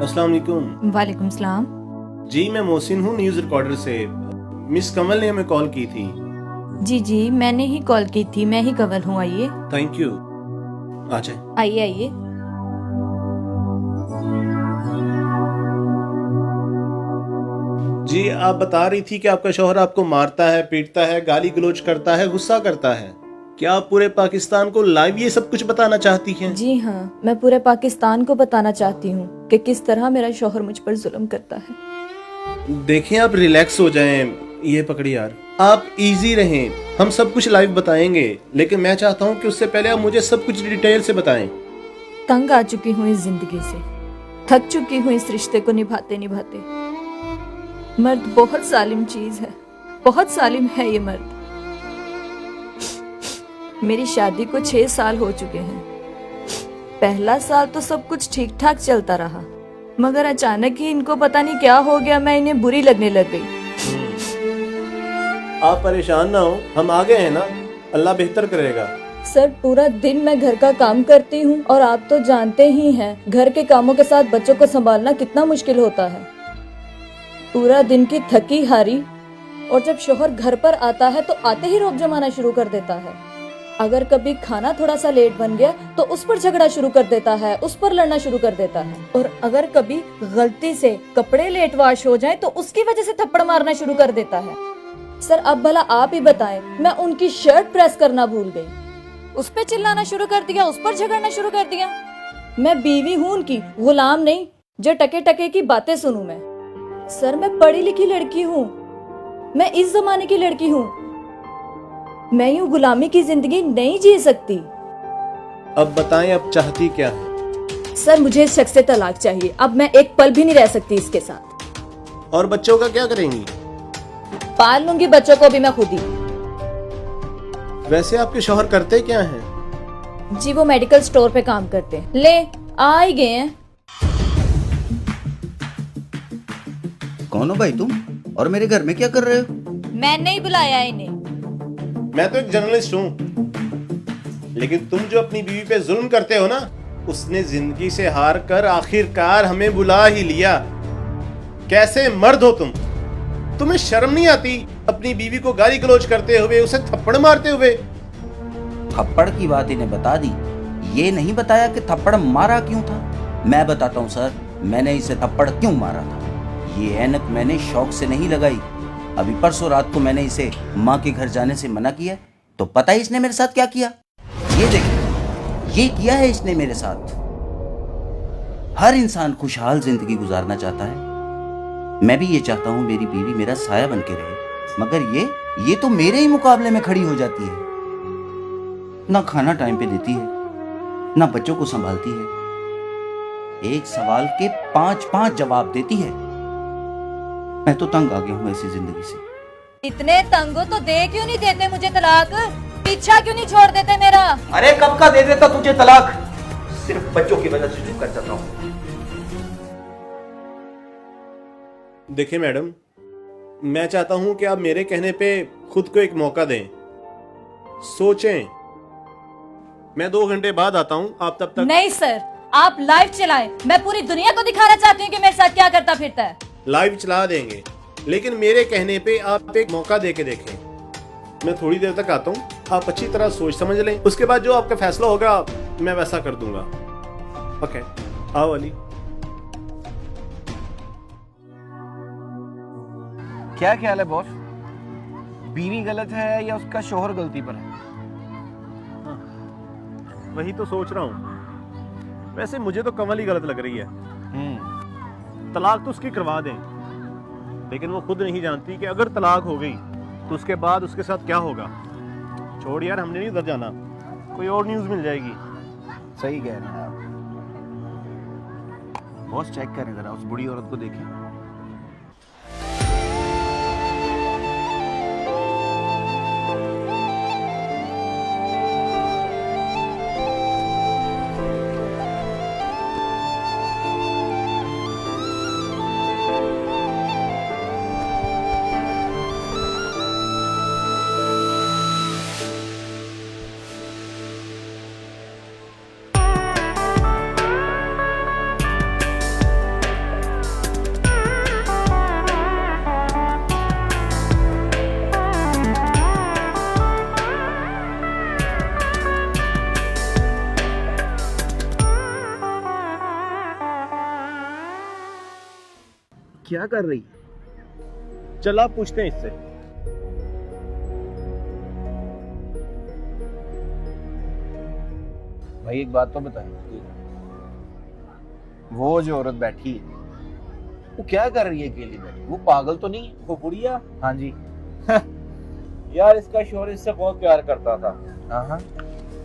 अस्सलाम वालेकुम। वालेकुम सलाम। जी मैं मोहसिन हूँ न्यूज़ रिकॉर्डर से। मिस कमल ने हमें कॉल की थी। जी जी मैंने ही कॉल की थी, मैं ही कवल हूँ। आइए थैंक यू। आ जाए। आइए आइए। जी आप बता रही थी कि आपका शौहर आपको मारता है, पीटता है, गाली गलौज करता है, गुस्सा करता है। क्या आप पूरे पाकिस्तान को लाइव ये सब कुछ बताना चाहती हैं? जी हाँ, मैं पूरे पाकिस्तान को बताना चाहती हूँ कि किस तरह मेरा शौहर मुझ पर जुल्म करता है। देखें आप रिलैक्स हो जाएं। ये पकड़ी यार, आप इजी रहें। हम सब कुछ लाइव बताएंगे, लेकिन मैं चाहता हूँ कि उससे पहले आप मुझे सब कुछ डिटेल से बताएं। तंग आ चुकी हूँ इस जिंदगी से, थक चुकी हूँ इस रिश्ते को निभाते निभाते। मर्द बहुत जालिम चीज है, बहुत जालिम है ये मर्द। मेरी शादी को 6 साल हो चुके हैं। पहला साल तो सब कुछ ठीक ठाक चलता रहा, मगर अचानक ही इनको पता नहीं क्या हो गया, मैं इन्हें बुरी लगने लग गई। आप परेशान ना हो, हम आ गए हैं ना, अल्लाह बेहतर करेगा। सर पूरा दिन मैं घर का काम करती हूँ और आप तो जानते ही हैं घर के कामों के साथ बच्चों को संभालना कितना मुश्किल होता है। पूरा दिन की थकी हारी, और जब शोहर घर पर आता है तो आते ही रोब जमाना शुरू कर देता है। अगर कभी खाना थोड़ा सा लेट बन गया तो उस पर झगड़ा शुरू कर देता है, उस पर लड़ना शुरू कर देता है। और अगर कभी गलती से कपड़े लेट वॉश हो जाए तो उसकी वजह से थप्पड़ मारना शुरू कर देता है। सर अब भला आप ही बताएं, मैं उनकी शर्ट प्रेस करना भूल गई, उस पर चिल्लाना शुरू कर दिया, उस पर झगड़ना शुरू कर दिया। मैं बीवी हूँ उनकी, गुलाम नहीं जो टके टके की बातें सुनूं मैं। सर मैं पढ़ी लिखी लड़की हूँ, मैं इस जमाने की लड़की हूँ, मैं यूं गुलामी की जिंदगी नहीं जी सकती। अब बताएं, अब चाहती क्या है? सर मुझे इस शख्स से तलाक चाहिए, अब मैं एक पल भी नहीं रह सकती इसके साथ। और बच्चों का क्या करेंगी? पाल लूंगी बच्चों को भी मैं खुद ही। वैसे आपके शौहर करते क्या हैं? जी वो मेडिकल स्टोर पे काम करते हैं। ले आ ही गए हैं। कौन हो भाई तुम, और मेरे घर में क्या कर रहे हो? मैंने ही बुलाया इन्हें। मैं तो एक जर्नलिस्ट हूँ, लेकिन तुम जो अपनी बीवी पे जुल्म करते हो ना, उसने जिंदगी से हार कर आखिरकार हमें बुला ही लिया। कैसे मर्द हो तुम? तुम्हें शर्म नहीं आती अपनी बीवी को गाली गलौज करते हुए, उसे थप्पड़ मारते हुए? थप्पड़ की बात इन्हें बता दी, ये नहीं बताया कि थप्पड़ मारा क्यों था। मैं बताता हूँ सर, मैंने इसे थप्पड़ क्यों मारा था। ये ऐनक मैंने शौक से नहीं लगाई। अभी परसों रात को मैंने इसे माँ के घर जाने से मना किया, तो पता है इसने मेरे साथ क्या किया? ये देखिए, ये किया है इसने मेरे साथ। हर इंसान खुशहाल जिंदगी गुजारना चाहता है, मैं भी ये चाहता हूँ मेरी बीवी मेरा साया बन के रहे, मगर ये तो मेरे ही मुकाबले में खड़ी हो जाती है। ना खाना टाइम पे देती है, ना बच्चों को संभालती है, एक सवाल के 5-5 जवाब देती है। मैं तो तंग आ गया हूँ ऐसी जिंदगी से। इतने तंग हो तो दे क्यों नहीं देते मुझे तलाक? पीछा क्यों नहीं छोड़ देते मेरा? अरे कब का दे देता तुझे तलाक, सिर्फ बच्चों की वजह से चुप कर जाता हूँ। देखिए मैडम, मैं चाहता हूं कि आप मेरे कहने पे खुद को एक मौका दें, सोचें। मैं 2 घंटे बाद आता हूं, आप तब तक। नहीं सर, आप लाइव चलाएं, मैं पूरी दुनिया को दिखाना चाहती हूँ कि मेरे साथ क्या करता फिरता है। लाइव चला देंगे, लेकिन मेरे कहने पे आप एक मौका दे के देखें। मैं थोड़ी देर तक आता हूं, आप अच्छी तरह सोच समझ लें, उसके बाद जो आपका फैसला होगा मैं वैसा कर दूंगा। ओके, आओ अली। क्या ख्याल है बॉस, बीवी गलत है या उसका शोहर गलती पर है? वही तो सोच रहा हूँ। वैसे मुझे तो कमल ही गलत लग रही है। तलाक तो उसकी करवा दें, लेकिन वो खुद नहीं जानती कि अगर तलाक हो गई तो उसके बाद उसके साथ क्या होगा। छोड़ यार, हमने नहीं उधर जाना, कोई और न्यूज़ मिल जाएगी। सही कह रहे हैं आप। बॉस चेक करें जरा, उस बूढ़ी औरत को देखें। क्या कर रही है? चल आप पूछते हैं इससे। भाई एक बात तो बताएं, वो जो औरत बैठी है वो क्या कर रही है अकेली बैठी? वो पागल तो नहीं है? वो बुढ़िया हाँ जी। यार, इसका शोहर इससे बहुत प्यार करता था। हाँ।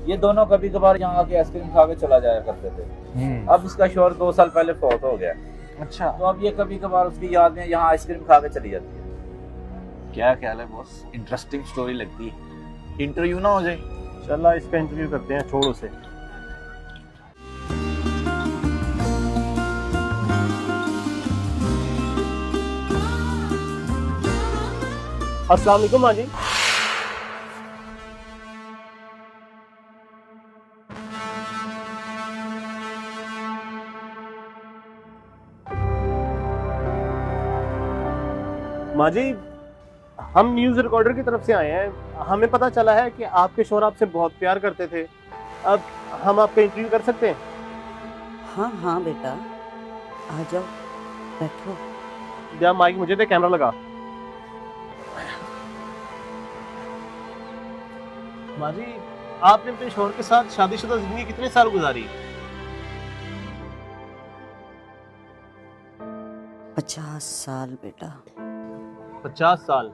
ये दोनों कभी कभार यहाँ आके आइसक्रीम खा के चला जाया करते थे। अब इसका शोहर 2 साल पहले फौत हो गया, अच्छा, तो अब ये कभी कभार उसकी याद में यहाँ आइसक्रीम खा के चली जाती है। क्या ख्याल है बॉस? इंटरेस्टिंग स्टोरी लगती है। इंटरव्यू ना हो जाए? चल इसका इंटरव्यू करते हैं, छोड़ उसे। अस्सलाम वालेकुम माँ जी। माँ जी, हम न्यूज़ रिकॉर्डर की तरफ से आए हैं। हमें पता चला है कि आपके शौहर आपसे बहुत प्यार करते थे। अब हम आपका इंटरव्यू कर सकते हैं? हाँ हाँ बेटा, आ जाओ, बैठो। या माइक मुझे दे, कैमरा लगा। माँ जी, आपने अपने शौहर के साथ शादीशुदा जिंदगी कितने साल गुजारी? 50 साल बेटा। 50 साल।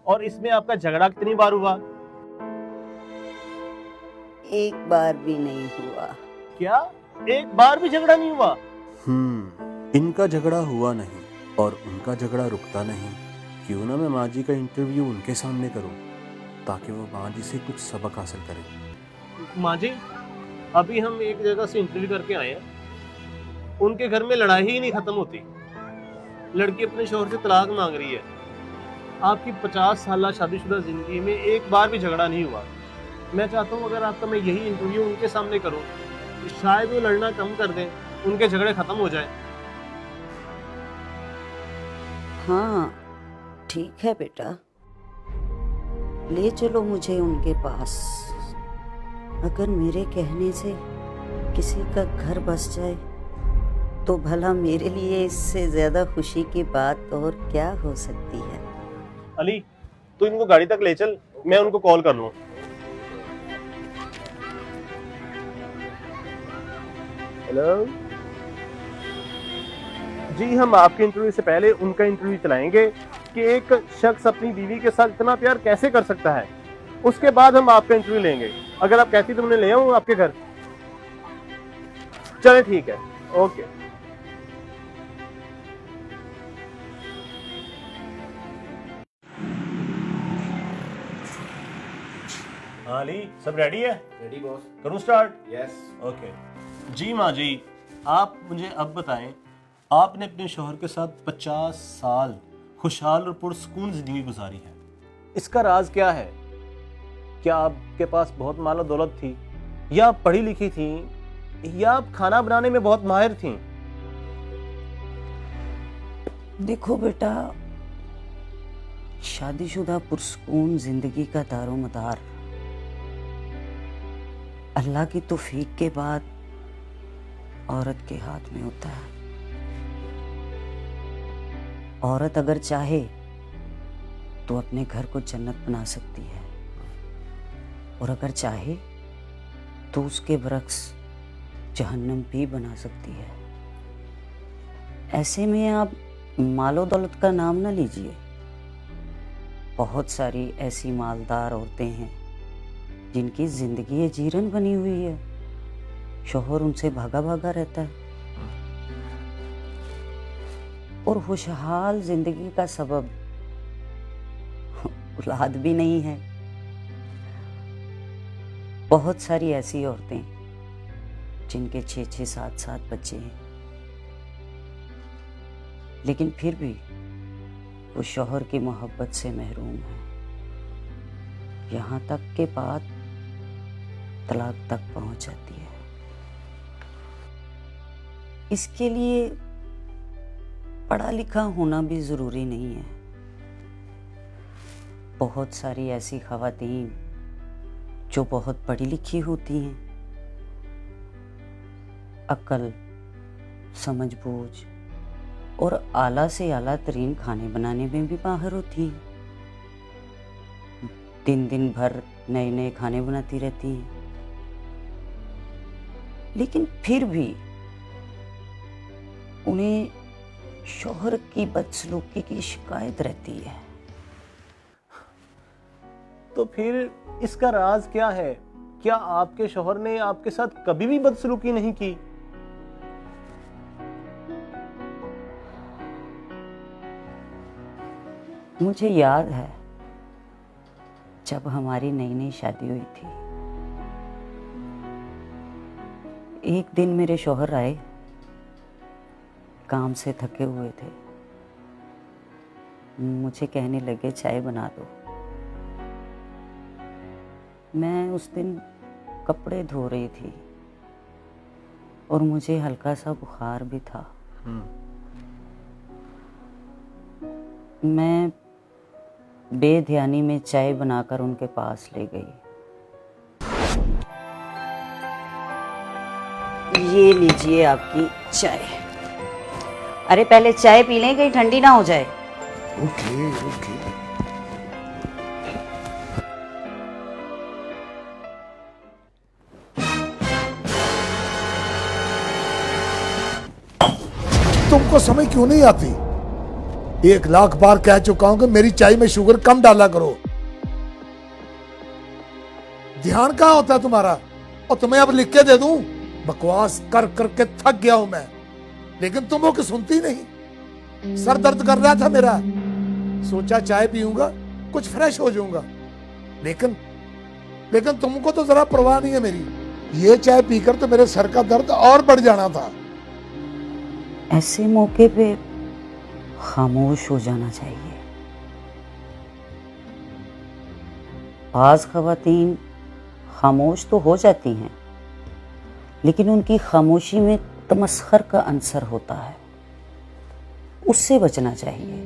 और इसमें आपका झगड़ा कितनी बार हुआ? एक बार भी नहीं हुआ। क्या एक बार भी झगड़ा नहीं हुआ? इनका झगड़ा हुआ नहीं और उनका झगड़ा रुकता नहीं। क्यों ना मैं माँ जी का इंटरव्यू उनके सामने करूं, ताकि वो माँ जी से कुछ सबक हासिल करें। माँ जी, अभी हम एक जगह से इंटरव्यू करके आए हैं। उनके घर में लड़ाई ही नहीं खत्म होती। लड़की अपने शौहर से तलाक मांग रही है। आपकी 50 साल शादीशुदा जिंदगी में एक बार भी झगड़ा नहीं हुआ। मैं चाहता हूँ अगर आपका मैं यही इंटरव्यू उनके सामने करूँ, तो शायद वो लड़ना कम कर दें, उनके झगड़े खत्म हो जाए। हाँ ठीक है बेटा, ले चलो मुझे उनके पास। अगर मेरे कहने से किसी का घर बस जाए तो भला मेरे लिए इससे ज्यादा खुशी की बात और क्या हो सकती है। अली, तू इनको गाड़ी तक ले चल, मैं उनको कॉल कर लूँ। हेलो जी, हम आपके इंटरव्यू से पहले उनका इंटरव्यू चलाएंगे कि एक शख्स अपनी बीवी के साथ इतना प्यार कैसे कर सकता है। उसके बाद हम आपका इंटरव्यू लेंगे। अगर आप कहती तो मैं ले आऊँ आपके घर। चले ठीक है, ओके। हाँ अली, सब रेडी है? Ready boss. करूँ स्टार्ट? यस। ओके। जी माँ जी, आप मुझे अब बताएं, आपने अपने शौहर के साथ 50 साल खुशहाल और पुरसकून जिंदगी गुजारी है। इसका राज क्या है? क्या आपके पास बहुत मालो दौलत थी, या आप पढ़ी लिखी थी, या आप खाना बनाने में बहुत माहिर थी? देखो बेटा, शादीशुदा पुरसकून जिंदगी का दारोमदार अल्लाह की तौफीक के बाद औरत के हाथ में होता है। औरत अगर चाहे तो अपने घर को जन्नत बना सकती है, और अगर चाहे तो उसके बरक्स जहन्नम भी बना सकती है। ऐसे में आप मालो दौलत का नाम ना लीजिए। बहुत सारी ऐसी मालदार औरतें हैं जिनकी जिंदगी जीरन बनी हुई है, शौहर उनसे भागा भागा रहता है, और खुशहाल जिंदगी का सबब औलाद भी नहीं है। बहुत सारी ऐसी औरतें जिनके 6-6, 7-7 बच्चे हैं, लेकिन फिर भी वो शौहर की मोहब्बत से महरूम है। यहाँ तक के बाद तलाक तक पहुंच जाती है। इसके लिए पढ़ा लिखा होना भी जरूरी नहीं है। बहुत सारी ऐसी खवातीन जो बहुत पढ़ी लिखी होती हैं, अक्ल, समझ बूझ, और आला से आला तरीन खाने बनाने में भी माहिर होती हैं। दिन दिन भर नए नए खाने बनाती रहती हैं, लेकिन फिर भी उन्हें शौहर की बदसलूकी की शिकायत रहती है। तो फिर इसका राज क्या है? क्या आपके शौहर ने आपके साथ कभी भी बदसलूकी नहीं की? मुझे याद है जब हमारी नई नई शादी हुई थी, एक दिन मेरे शौहर आए, काम से थके हुए थे, मुझे कहने लगे चाय बना दो। मैं उस दिन कपड़े धो रही थी और मुझे हल्का सा बुखार भी था। मैं बेध्यानी में चाय बनाकर उनके पास ले गई। ये लीजिए आपकी चाय। अरे पहले चाय पी लें, कहीं ठंडी ना हो जाए। Okay okay. तुमको समझ क्यों नहीं आती? 1,00,000 बार कह चुका हूं कि मेरी चाय में शुगर कम डाला करो। ध्यान कहाँ होता है तुम्हारा? और तुम्हें अब लिख के दे दूं? बकवास कर करके थक गया हूं मैं, लेकिन तुम हो कि सुनती नहीं। सर दर्द कर रहा था मेरा, सोचा चाय पीऊंगा कुछ फ्रेश हो जाऊंगा, लेकिन तुमको तो जरा परवाह नहीं है मेरी। ये चाय पीकर तो मेरे सर का दर्द और बढ़ जाना था। ऐसे मौके पे खामोश हो जाना चाहिए। बाज़ ख़वातीन खामोश तो हो जाती हैं, लेकिन उनकी खामोशी में तमस्खर का अंसर होता है, उससे बचना चाहिए।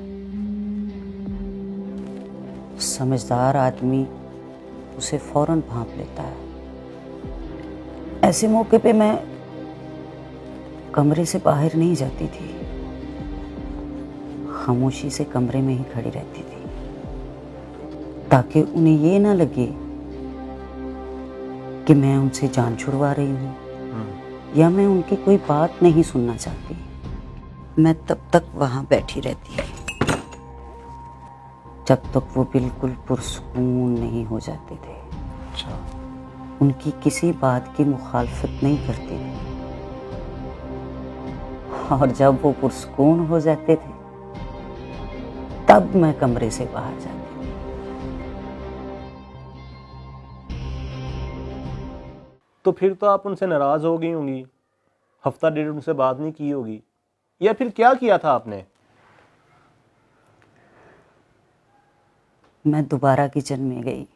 समझदार आदमी उसे फौरन भांप लेता है। ऐसे मौके पे मैं कमरे से बाहर नहीं जाती थी, खामोशी से कमरे में ही खड़ी रहती थी, ताकि उन्हें ये ना लगे कि मैं उनसे जान छुड़वा रही हूँ या मैं उनकी कोई बात नहीं सुनना चाहती। मैं तब तक वहां बैठी रहती जब तक वो बिल्कुल पुरसुकून नहीं हो जाते थे। अच्छा। उनकी किसी बात की मुखालफत नहीं करती थी, और जब वो पुरसुकून हो जाते थे तब मैं कमरे से बाहर जाती थी। तो फिर तो आप उनसे नाराज हो गई होंगी, हफ्ता डेढ़ उनसे बात नहीं की होगी, या फिर क्या किया था आपने? मैं दोबारा किचन में गई,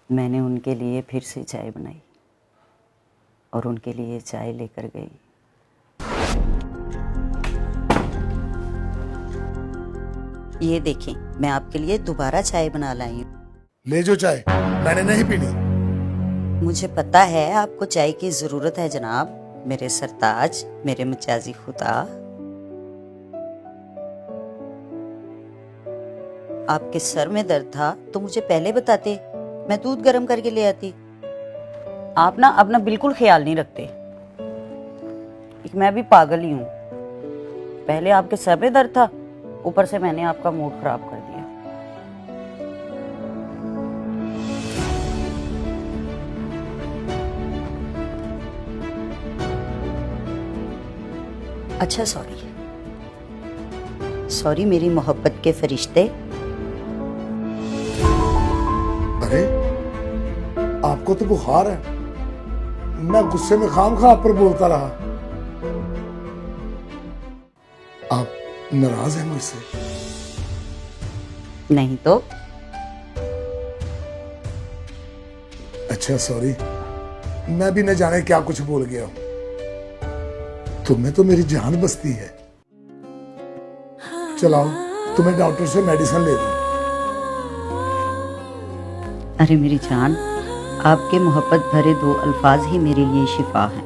मैंने उनके लिए फिर से चाय बनाई और उनके लिए चाय लेकर गई। ये देखें, मैं आपके लिए दोबारा चाय बना लाई हूँ। ले जो चाय, मैंने नहीं पीनी। मुझे पता है आपको चाय की जरूरत है जनाब, मेरे सरताज, मेरे मजाजी खुदा। आपके सर में दर्द था तो मुझे पहले बताते, मैं दूध गर्म करके ले आती। आप ना अपना बिल्कुल ख्याल नहीं रखते। एक मैं भी पागल ही हूँ, पहले आपके सर में दर्द था, ऊपर से मैंने आपका मूड खराब कर दिया। अच्छा सॉरी मेरी मोहब्बत के फरिश्ते। अरे आपको तो बुखार है, मैं गुस्से में खामखा आप पर बोलता रहा। आप नाराज हैं मुझसे? नहीं तो। अच्छा सॉरी, मैं भी न जाने क्या कुछ बोल गया हूं। तुम्हें तो मेरी जान बसती है। चलाओ तुम्हें डॉक्टर से मेडिसिन ले दूं। अरे मेरी जान, आपके मोहब्बत भरे दो अल्फाज ही मेरे लिए शिफा हैं।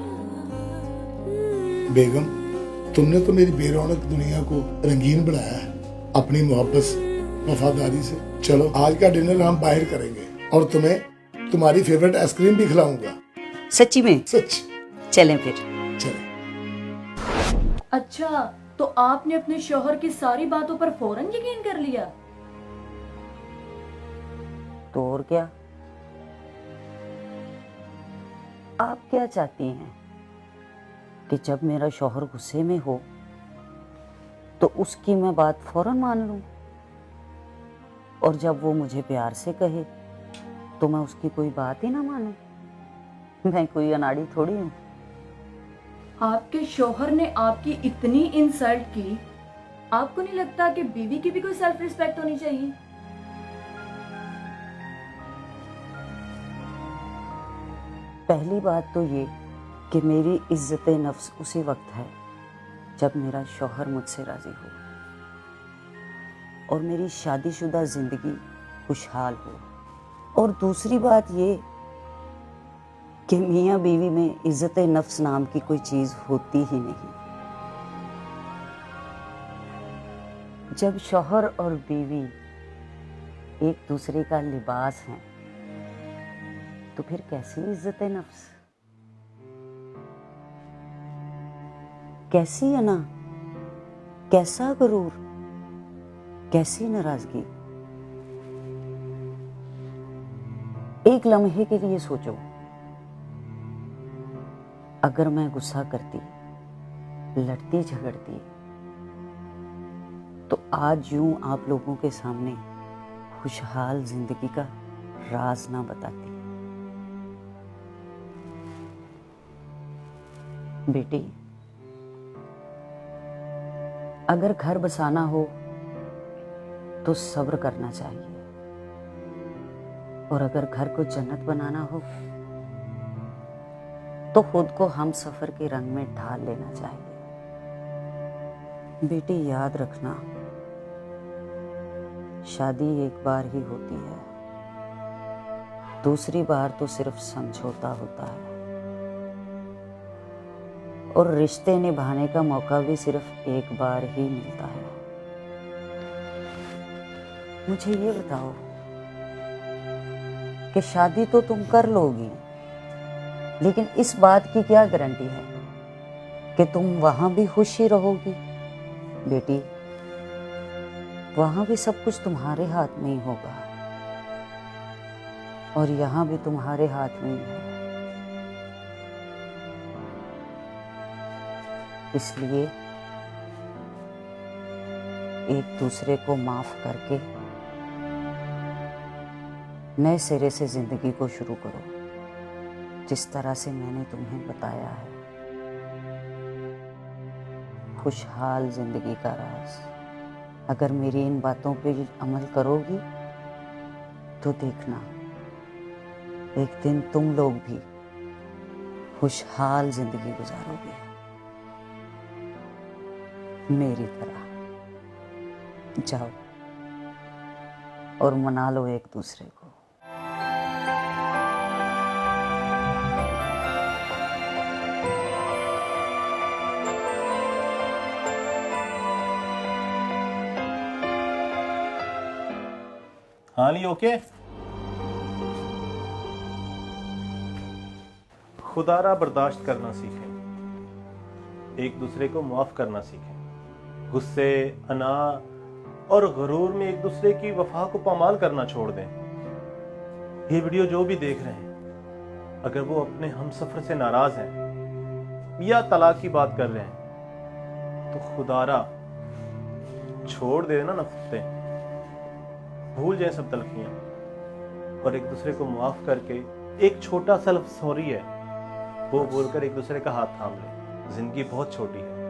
बेगम, तुमने तो मेरी बेरौनक दुनिया को रंगीन बनाया है अपनी मोहब्बत से, वफादारी से। चलो आज का डिनर हम बाहर करेंगे और तुम्हें तुम्हारी फेवरेट आइसक्रीम भी खिलाऊंगा। सच्ची में? सच। चलें फिर। चले। अच्छा, तो आपने अपने शौहर की सारी बातों पर फौरन यकीन कर लिया? तो और क्या? आप क्या चाहती हैं कि जब मेरा शौहर गुस्से में हो तो उसकी मैं बात फौरन मान लूं, और जब वो मुझे प्यार से कहे तो मैं उसकी कोई बात ही ना मानूं? मैं कोई अनाड़ी थोड़ी हूं। आपके शौहर ने आपकी इतनी इंसल्ट की, आपको नहीं लगता कि बीवी की भी कोई सेल्फ रिस्पेक्ट होनी चाहिए? पहली बात तो ये कि मेरी इज्जत नफ्स उसी वक्त है जब मेरा शौहर मुझसे राजी हो और मेरी शादीशुदा जिंदगी खुशहाल हो। और दूसरी बात ये कि मियाँ बीवी में इज्जत नफ्स नाम की कोई चीज होती ही नहीं। जब शौहर और बीवी एक दूसरे का लिबास हैं तो फिर कैसी इज्जत नफ्स, कैसी अना, कैसा गुरूर, कैसी नाराजगी। एक लम्हे के लिए सोचो, अगर मैं गुस्सा करती, लड़ती झगड़ती तो आज यूं आप लोगों के सामने खुशहाल जिंदगी का राज ना बताती। बेटी, अगर घर बसाना हो तो सब्र करना चाहिए, और अगर घर को जन्नत बनाना हो तो खुद को हम सफर के रंग में ढाल लेना चाहिए। बेटी, याद रखना, शादी एक बार ही होती है, दूसरी बार तो सिर्फ समझौता होता है, और रिश्ते निभाने का मौका भी सिर्फ एक बार ही मिलता है। मुझे ये बताओ कि शादी तो तुम कर लोगी, लेकिन इस बात की क्या गारंटी है कि तुम वहां भी खुश ही रहोगी? बेटी, वहां भी सब कुछ तुम्हारे हाथ में ही होगा, और यहां भी तुम्हारे हाथ में ही है। इसलिए एक दूसरे को माफ करके नए सिरे से जिंदगी को शुरू करो, जिस तरह से मैंने तुम्हें बताया है। खुशहाल जिंदगी का राज, अगर मेरी इन बातों पे अमल करोगी तो देखना, एक दिन तुम लोग भी खुशहाल जिंदगी गुजारोगे मेरी तरह। जाओ और मना लो एक दूसरे को। हाँ ली ओके। खुदारा बर्दाश्त करना सीखें, एक दूसरे को माफ करना सीखें, गुस्से, अना और गुरूर में एक दूसरे की वफा को पामाल करना छोड़ दें। ये वीडियो जो भी देख रहे हैं, अगर वो अपने हमसफर से नाराज हैं या तलाक की बात कर रहे हैं तो खुदारा छोड़ देना नफरतें, भूल जाए सब तलखियां, और एक दूसरे को माफ करके एक छोटा सा लफ्ज़ सॉरी है वो बोलकर एक दूसरे का हाथ थाम लें। जिंदगी बहुत छोटी है।